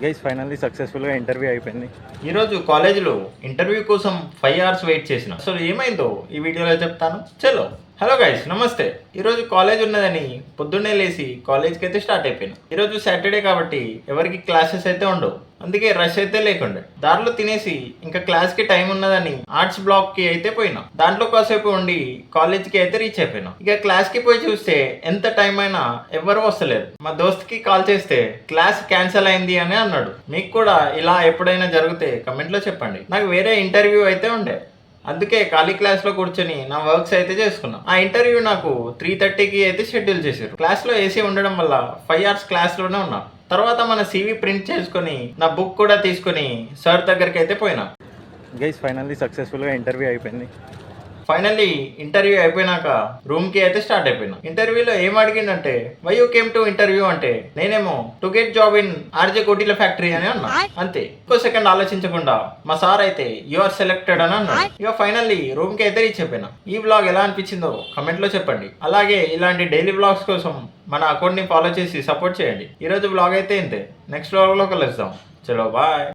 Guys finally సక్సెస్ఫుల్గా interview అయిపోయింది. ఈరోజు కాలేజీలో ఇంటర్వ్యూ కోసం 5 అవర్స్ వెయిట్ చేసిన. అసలు ఏమైందో ఈ వీడియోలో చెప్తాను. చలో. హలో గైస్, నమస్తే. ఈరోజు కాలేజ్ ఉన్నదని పొద్దున్నే లేచి కాలేజ్కి అయితే స్టార్ట్ అయిపోయాను. ఈరోజు సాటర్డే కాబట్టి ఎవరికి క్లాసెస్ అయితే ఉండవు, అందుకే రష్ అయితే లేకుండే. దారిలో తినేసి ఇంకా క్లాస్కి టైం ఉన్నదని ఆర్ట్స్ బ్లాక్కి అయితే పోయినా. దాంట్లో కాసేపు ఉండి కాలేజ్కి అయితే రీచ్ అయిపోయినా. ఇక క్లాస్కి పోయి చూస్తే ఎంత టైం అయినా ఎవరు వస్తలేరు. మా దోస్త్కి కాల్ చేస్తే క్లాస్ క్యాన్సిల్ అయింది అని అన్నాడు. మీకు కూడా ఇలా ఎప్పుడైనా జరిగితే కమెంట్లో చెప్పండి. నాకు వేరే ఇంటర్వ్యూ అయితే ఉండే, అందుకే ఖాళీ క్లాస్లో కూర్చొని నా వర్క్స్ అయితే చేసుకున్నా. ఆ ఇంటర్వ్యూ నాకు 3:30కి అయితే షెడ్యూల్ చేశారు. క్లాస్లో ఏసీ ఉండడం వల్ల 5 అవర్స్ క్లాస్లోనే ఉన్నా. తర్వాత మన CV ప్రింట్ చేసుకొని నా బుక్ కూడా తీసుకొని సార్ దగ్గరికి అయితే పోయినా. గైస్ ఫైనల్లీ సక్సెస్ఫుల్గా ఇంటర్వ్యూ అయిపోయింది. ఫైనల్లీ ఇంటర్వ్యూ అయిపోయినాక రూమ్కి అయితే స్టార్ట్ అయిపోయినా. ఇంటర్వ్యూలో ఏం అడిగిందంటే why you came to interview అంటే నేనేమో to get job in RJ కోటిల ఫ్యాక్టరీ అని అన్నా. అంతే. ఇంకో సెకండ్ ఆలోచించకుండా మా సార్ అయితే యు ఆర్ సెలెక్టెడ్ అని అన్నా. ఇక ఫైనల్లీ రూమ్కి అయితే రీచ్ అయిపోయినా. ఈ వ్లాగ్ ఎలా అనిపించిందో కమెంట్లో చెప్పండి. అలాగే ఇలాంటి డైలీ వ్లాగ్స్ కోసం మన అకౌంట్ని ఫాలో చేసి సపోర్ట్ చేయండి. ఈరోజు వ్లాగ్ అయితే ఇంతే. నెక్స్ట్ వ్లాగ్లో కలుద్దాం. చలో బాయ్.